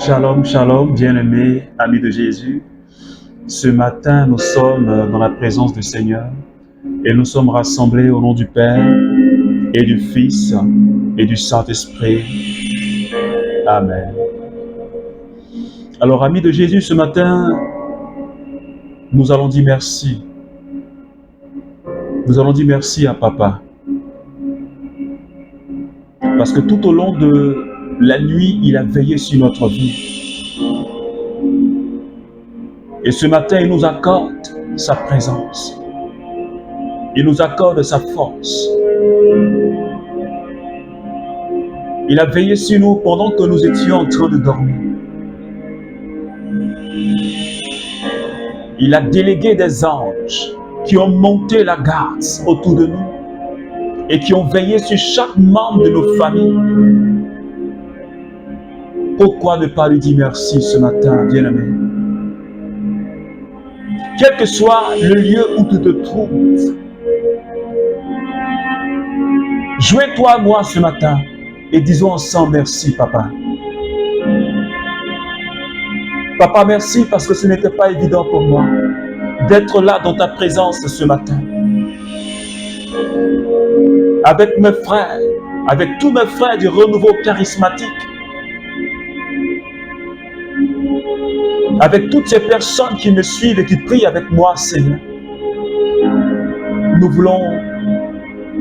Shalom, shalom, bien-aimés, amis de Jésus. Ce matin, nous sommes dans la présence du Seigneur et nous sommes rassemblés au nom du Père et du Fils et du Saint-Esprit. Amen. Alors, amis de Jésus, ce matin, nous allons dire merci. Nous allons dire merci à Papa. Parce que tout au long de la nuit, il a veillé sur notre vie. Et ce matin, il nous accorde sa présence. Il nous accorde sa force. Il a veillé sur nous pendant que nous étions en train de dormir. Il a délégué des anges qui ont monté la garde autour de nous et qui ont veillé sur chaque membre de nos familles. Pourquoi ne pas lui dire merci ce matin, bien-aimé? Quel que soit le lieu où tu te trouves, joins-toi à moi ce matin et disons ensemble merci, Papa. Papa, merci parce que ce n'était pas évident pour moi d'être là dans ta présence ce matin. Avec mes frères, avec tous mes frères du renouveau charismatique, avec toutes ces personnes qui me suivent et qui prient avec moi, Seigneur. Nous voulons,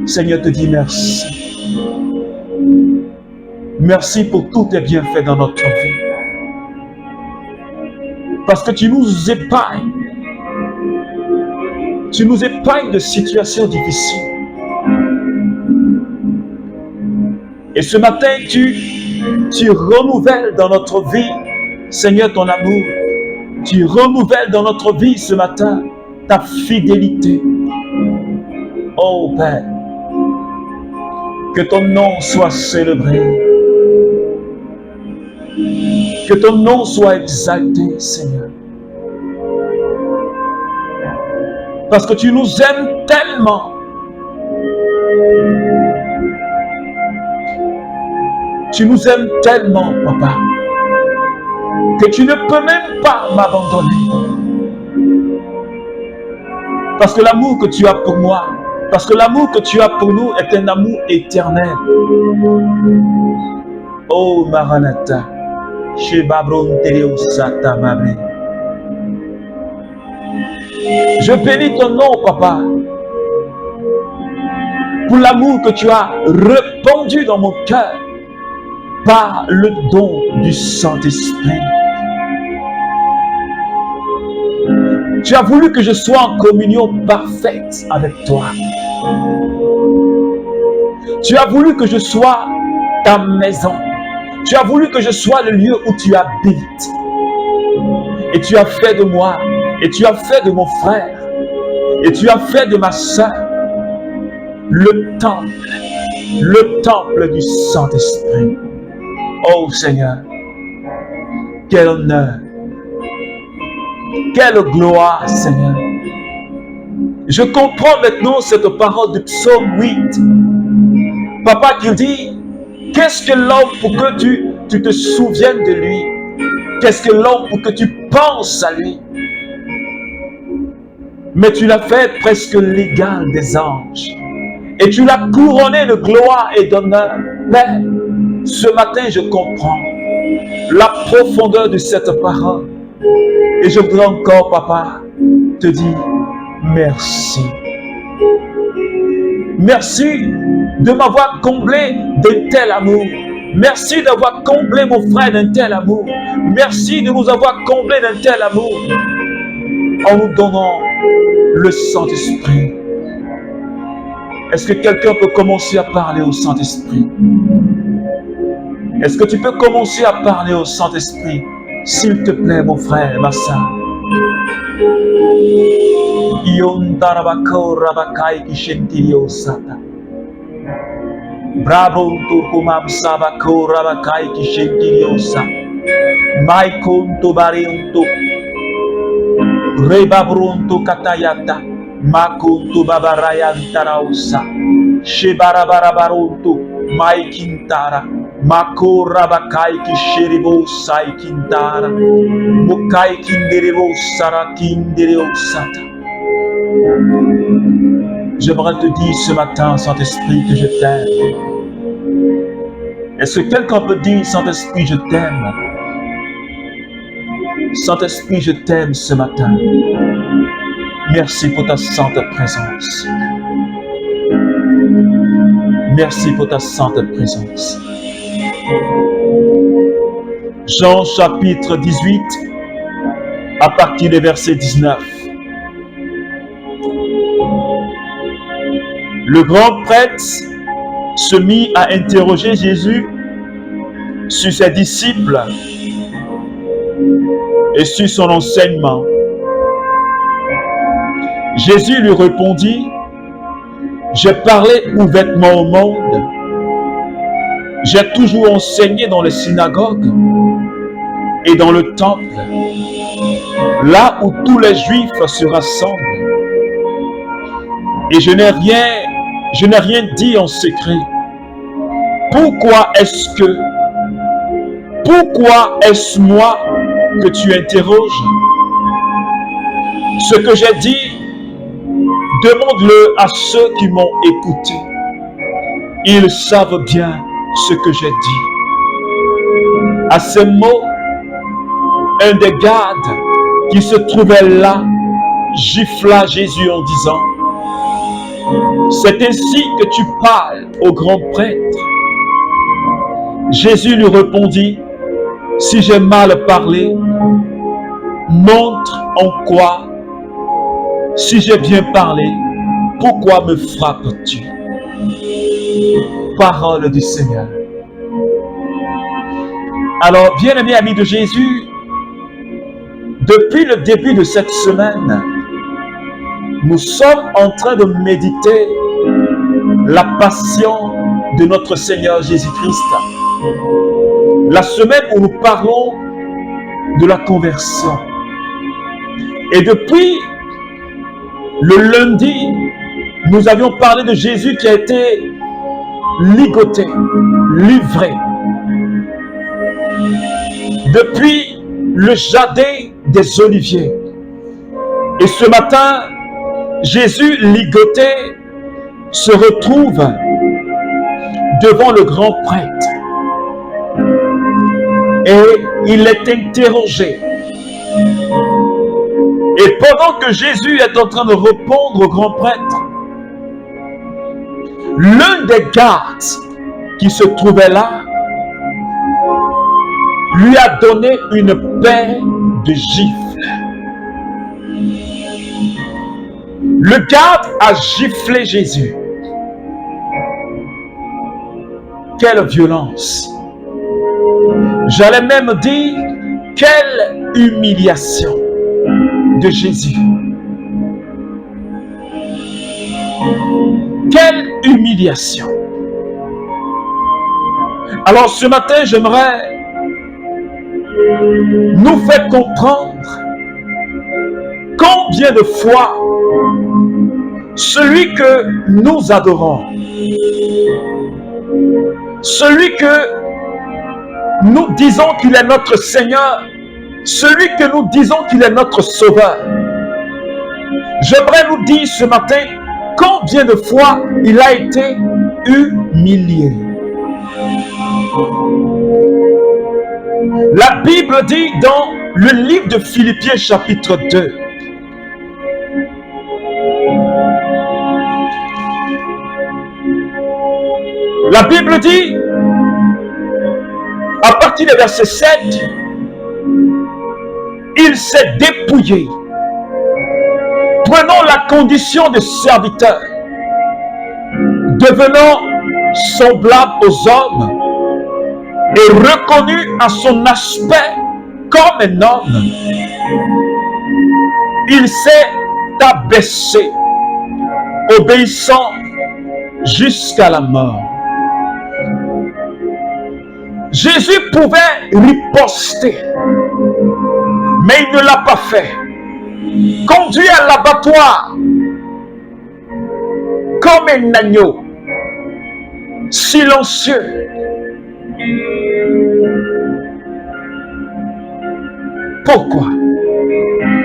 Seigneur, te dire merci. Merci pour tous tes bienfaits dans notre vie. Parce que tu nous épargnes. Tu nous épargnes de situations difficiles. Et ce matin, tu renouvelles dans notre vie, Seigneur, ton amour. Tu renouvelles dans notre vie ce matin ta fidélité. Oh Père, que ton nom soit célébré. Que ton nom soit exalté, Seigneur. Parce que tu nous aimes tellement. Tu nous aimes tellement, Papa, que tu ne peux même pas m'abandonner. Parce que l'amour que tu as pour moi, parce que l'amour que tu as pour nous est un amour éternel. Oh Maranatha, je bénis ton nom, Papa, pour l'amour que tu as répandu dans mon cœur par le don du Saint-Esprit. Tu as voulu que je sois en communion parfaite avec toi. Tu as voulu que je sois ta maison. Tu as voulu que je sois le lieu où tu habites. Et tu as fait de moi, et tu as fait de mon frère, et tu as fait de ma sœur le temple du Saint-Esprit. Oh Seigneur, quel honneur, quelle gloire, Seigneur. Je comprends maintenant cette parole du psaume 8. Papa qui dit, qu'est-ce que l'homme pour que tu te souviennes de lui? Qu'est-ce que l'homme pour que tu penses à lui? Mais tu l'as fait presque l'égal des anges. Et tu l'as couronné de gloire et d'honneur. Père, ce matin je comprends la profondeur de cette parole. Et je voudrais encore, Papa, te dire merci. Merci de m'avoir comblé d'un tel amour. Merci d'avoir comblé mon frère d'un tel amour. Merci de nous avoir comblé d'un tel amour en nous donnant le Saint-Esprit. Est-ce que quelqu'un peut commencer à parler au Saint-Esprit? Est-ce que tu peux commencer à parler au Saint-Esprit? S'il te plaît, mon frère, ma sœur. Bravo turkumam sabako rabakai kishentiriosa. Maikonto barionto. Rebabrunto katayata. Makuntu babarayan tarausa. Shebarabarabarauntu. Maikintara. Mako rabakai kishiribo sai kintara. Mukai kinderebo sara kinderebo sata. J'aimerais te dire ce matin, Saint-Esprit, que je t'aime. Est-ce que quelqu'un peut dire, Saint-Esprit, je t'aime? Saint-Esprit, je t'aime ce matin. Merci pour ta sainte présence. Merci pour ta sainte présence. Jean chapitre 18, à partir du verset 19. Le grand prêtre se mit à interroger Jésus sur ses disciples et sur son enseignement. Jésus lui répondit: j'ai parlé ouvertement au monde. J'ai toujours enseigné dans les synagogues et dans le temple, là où tous les Juifs se rassemblent. Et je n'ai rien dit en secret. Pourquoi est-ce moi que tu interroges? Ce que j'ai dit, demande-le à ceux qui m'ont écouté. Ils savent bien ce que j'ai dit. À ces mots, un des gardes qui se trouvait là gifla Jésus en disant: c'est ainsi que tu parles au grand prêtre. Jésus lui répondit: si j'ai mal parlé, montre en quoi. Si j'ai bien parlé, pourquoi me frappes-tu? Parole du Seigneur. Alors, bien-aimés amis de Jésus, depuis le début de cette semaine, nous sommes en train de méditer la passion de notre Seigneur Jésus-Christ. La semaine où nous parlons de la conversion. Et depuis le lundi, nous avions parlé de Jésus qui a été ligoté, livré. Depuis le jardin des Oliviers. Et ce matin, Jésus ligoté se retrouve devant le grand prêtre. Et il est interrogé. Et pendant que Jésus est en train de répondre au grand prêtre, l'un des gardes qui se trouvait là lui a donné une paire de gifles. Le garde a giflé Jésus. Quelle violence! J'allais même dire, quelle humiliation de Jésus. Quelle humiliation! Alors ce matin, j'aimerais nous faire comprendre combien de fois celui que nous adorons, celui que nous disons qu'il est notre Seigneur, celui que nous disons qu'il est notre Sauveur, j'aimerais nous dire ce matin combien de fois il a été humilié. La Bible dit dans le livre de Philippiens chapitre 2, la Bible dit, à partir du verset 7, il s'est dépouillé, prenant la condition de serviteur, devenant semblable aux hommes, et reconnu à son aspect comme un homme. Il s'est abaissé, obéissant jusqu'à la mort. Jésus pouvait riposter, mais il ne l'a pas fait. Conduit à l'abattoir comme un agneau, silencieux, Pourquoi?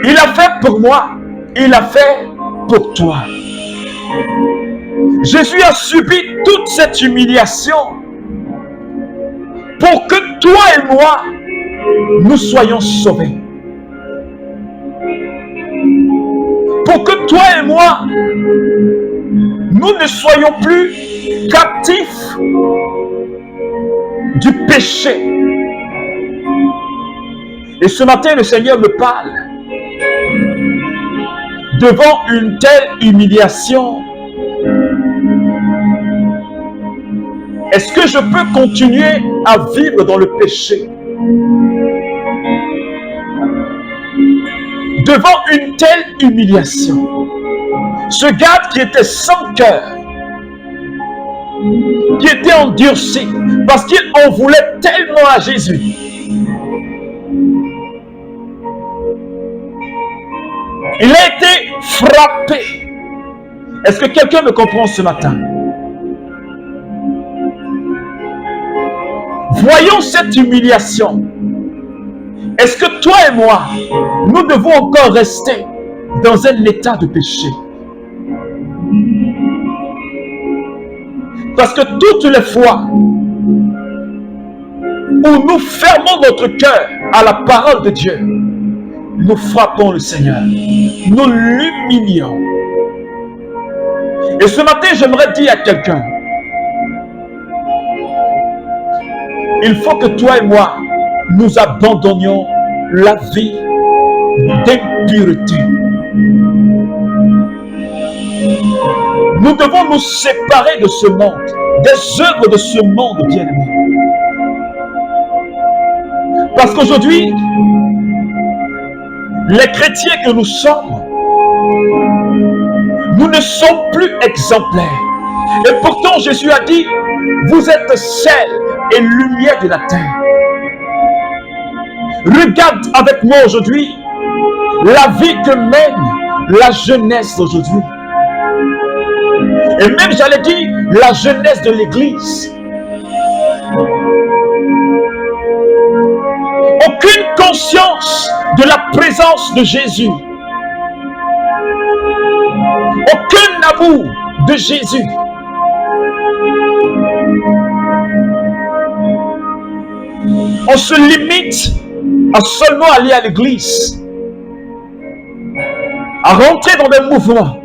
Il a fait pour moi, il a fait pour toi. Jésus a subi toute cette humiliation pour que toi et moi, nous soyons sauvés. Pour que toi et moi, nous ne soyons plus captifs du péché. Et ce matin, le Seigneur me parle. Devant une telle humiliation, est-ce que je peux continuer à vivre dans le péché? Devant une telle humiliation, ce gars qui était sans cœur, qui était endurci, parce qu'il en voulait tellement à Jésus, il a été frappé. Est-ce que quelqu'un me comprend ce matin? Voyons cette humiliation. Est-ce que toi et moi, nous devons encore rester dans un état de péché? Parce que toutes les fois où nous fermons notre cœur à la parole de Dieu, nous frappons le Seigneur, nous l'humilions. Et ce matin, j'aimerais dire à quelqu'un, il faut que toi et moi, nous abandonnions la vie d'impureté. Nous devons nous séparer de ce monde, des œuvres de ce monde bien-aimé. Parce qu'aujourd'hui, les chrétiens que nous sommes, nous ne sommes plus exemplaires. Et pourtant, Jésus a dit, vous êtes sel et lumière de la terre. Regarde avec moi aujourd'hui la vie que mène la jeunesse d'aujourd'hui. Et même, j'allais dire, la jeunesse de l'Église. Aucune conscience de la présence de Jésus. Aucun amour de Jésus. On se limite à seulement aller à l'église, à rentrer dans des mouvements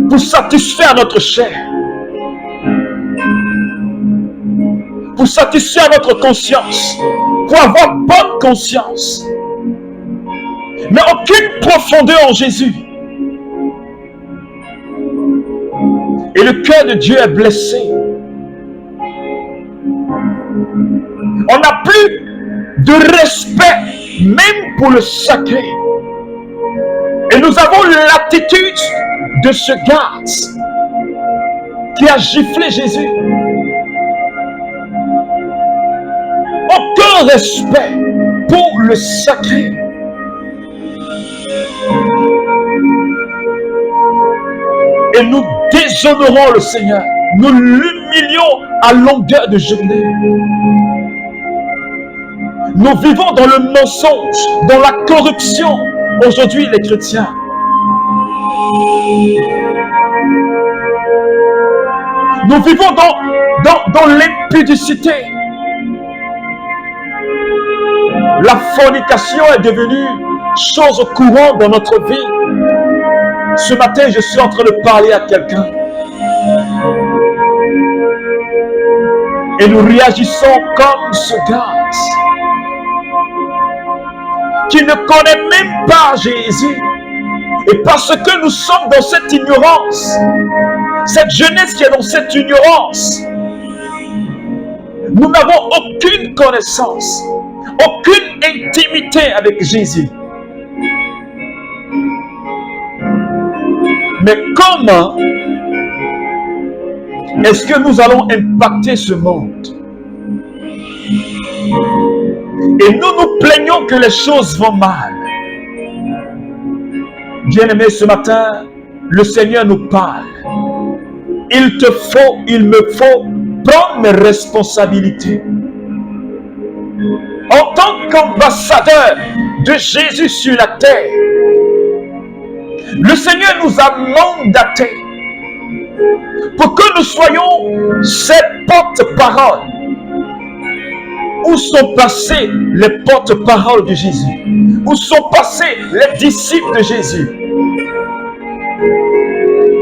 pour satisfaire notre chair, pour satisfaire notre conscience, pour avoir bonne conscience, mais aucune profondeur en Jésus. Et le cœur de Dieu est blessé. On n'a plus de respect même pour le sacré. Et nous avons l'attitude de ce garde qui a giflé Jésus. Aucun respect pour le sacré. Et nous déshonorons le Seigneur. Nous l'humilions à longueur de journée. Nous vivons dans le mensonge, dans la corruption. Aujourd'hui, les chrétiens. Nous vivons dans l'impudicité. La fornication est devenue chose courante dans notre vie. Ce matin, je suis en train de parler à quelqu'un. Et nous réagissons comme ce gars qui ne connaît même pas Jésus. Et parce que nous sommes dans cette ignorance, cette jeunesse qui est dans cette ignorance, nous n'avons aucune connaissance, aucune intimité avec Jésus. Mais comment est-ce que nous allons impacter ce monde? Et nous nous plaignons que les choses vont mal. Bien-aimés, ce matin, le Seigneur nous parle. il me faut prendre mes responsabilités. En tant qu'ambassadeur de Jésus sur la terre, le Seigneur nous a mandatés pour que nous soyons ses porte-paroles. Où sont passés les porte-paroles de Jésus? Où sont passés les disciples de Jésus?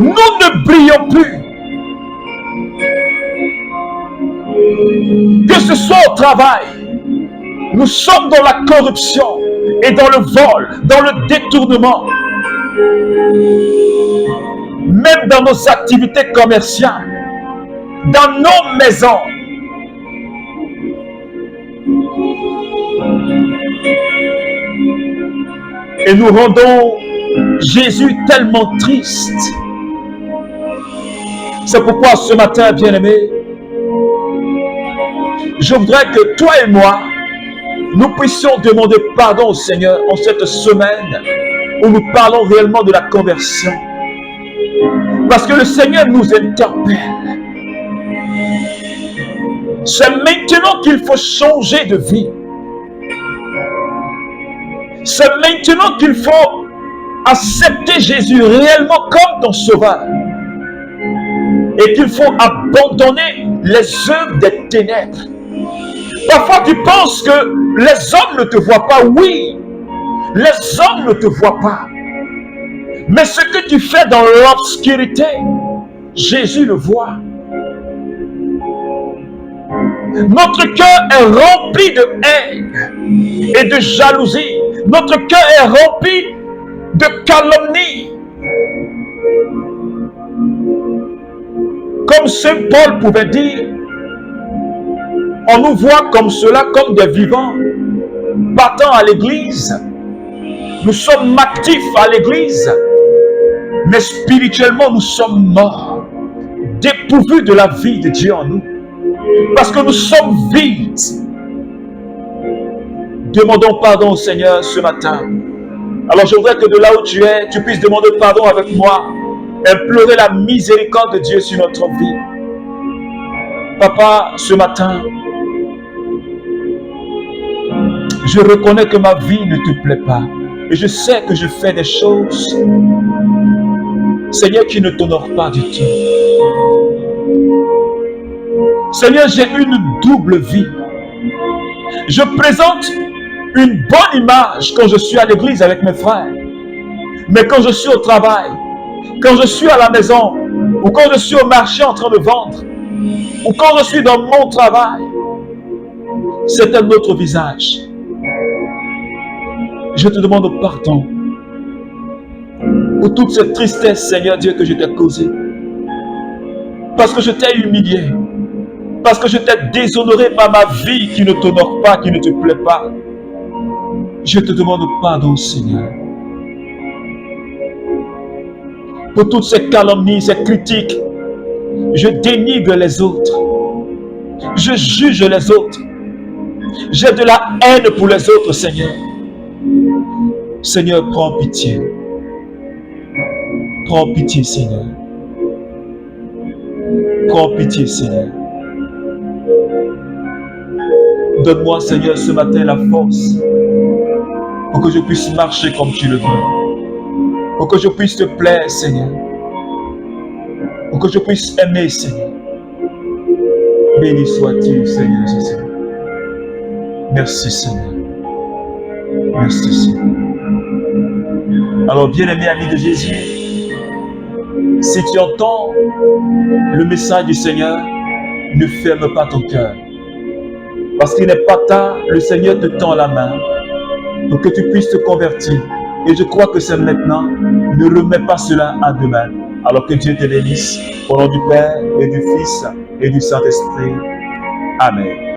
Nous ne brillons plus. Que ce soit au travail, nous sommes dans la corruption et dans le vol, dans le détournement. Même dans nos activités commerciales, dans nos maisons. Et nous rendons Jésus tellement triste. C'est pourquoi ce matin, bien-aimé, je voudrais que toi et moi, nous puissions demander pardon au Seigneur en cette semaine où nous parlons réellement de la conversion. Parce que le Seigneur nous interpelle. C'est maintenant qu'il faut changer de vie. C'est maintenant qu'il faut accepter Jésus réellement comme ton sauveur. Et qu'il faut abandonner les œuvres des ténèbres. Parfois tu penses que les hommes ne te voient pas. Oui, les hommes ne te voient pas. Mais ce que tu fais dans l'obscurité, Jésus le voit. Notre cœur est rempli de haine et de jalousie. Notre cœur est rempli de calomnie. Comme Saint Paul pouvait dire, on nous voit comme cela, comme des vivants, battant à l'église. Nous sommes actifs à l'église, mais spirituellement nous sommes morts, dépourvus de la vie de Dieu en nous, parce que nous sommes vides. Demandons pardon au Seigneur ce matin. Alors je voudrais que de là où tu es, tu puisses demander pardon avec moi, implorer la miséricorde de Dieu sur notre vie. Papa, ce matin, je reconnais que ma vie ne te plaît pas. Et je sais que je fais des choses, Seigneur, qui ne t'honorent pas du tout. Seigneur, j'ai une double vie. Je présente une bonne image quand je suis à l'église avec mes frères. Mais quand je suis au travail, quand je suis à la maison, ou quand je suis au marché en train de vendre, ou quand je suis dans mon travail, c'est un autre visage. Je te demande pardon pour toute cette tristesse, Seigneur Dieu, que je t'ai causée. Parce que je t'ai humilié. Parce que je t'ai déshonoré par ma vie qui ne t'honore pas, qui ne te plaît pas. Je te demande pardon, Seigneur. Pour toutes ces calomnies, ces critiques. Je dénigre les autres. Je juge les autres. J'ai de la haine pour les autres, Seigneur. Seigneur, prends pitié. Prends pitié, Seigneur. Prends pitié, Seigneur. Donne-moi, Seigneur, ce matin la force pour que je puisse marcher comme tu le veux. Pour que je puisse te plaire, Seigneur. Pour que je puisse aimer, Seigneur. Béni sois-tu, Seigneur Jésus. Merci, Seigneur. Merci, Seigneur. Alors, bien-aimé ami de Jésus, si tu entends le message du Seigneur, ne ferme pas ton cœur. Parce qu'il n'est pas tard, le Seigneur te tend la main pour que tu puisses te convertir. Et je crois que c'est maintenant. Ne remets pas cela à demain. Alors que Dieu te bénisse. Au nom du Père et du Fils et du Saint-Esprit. Amen.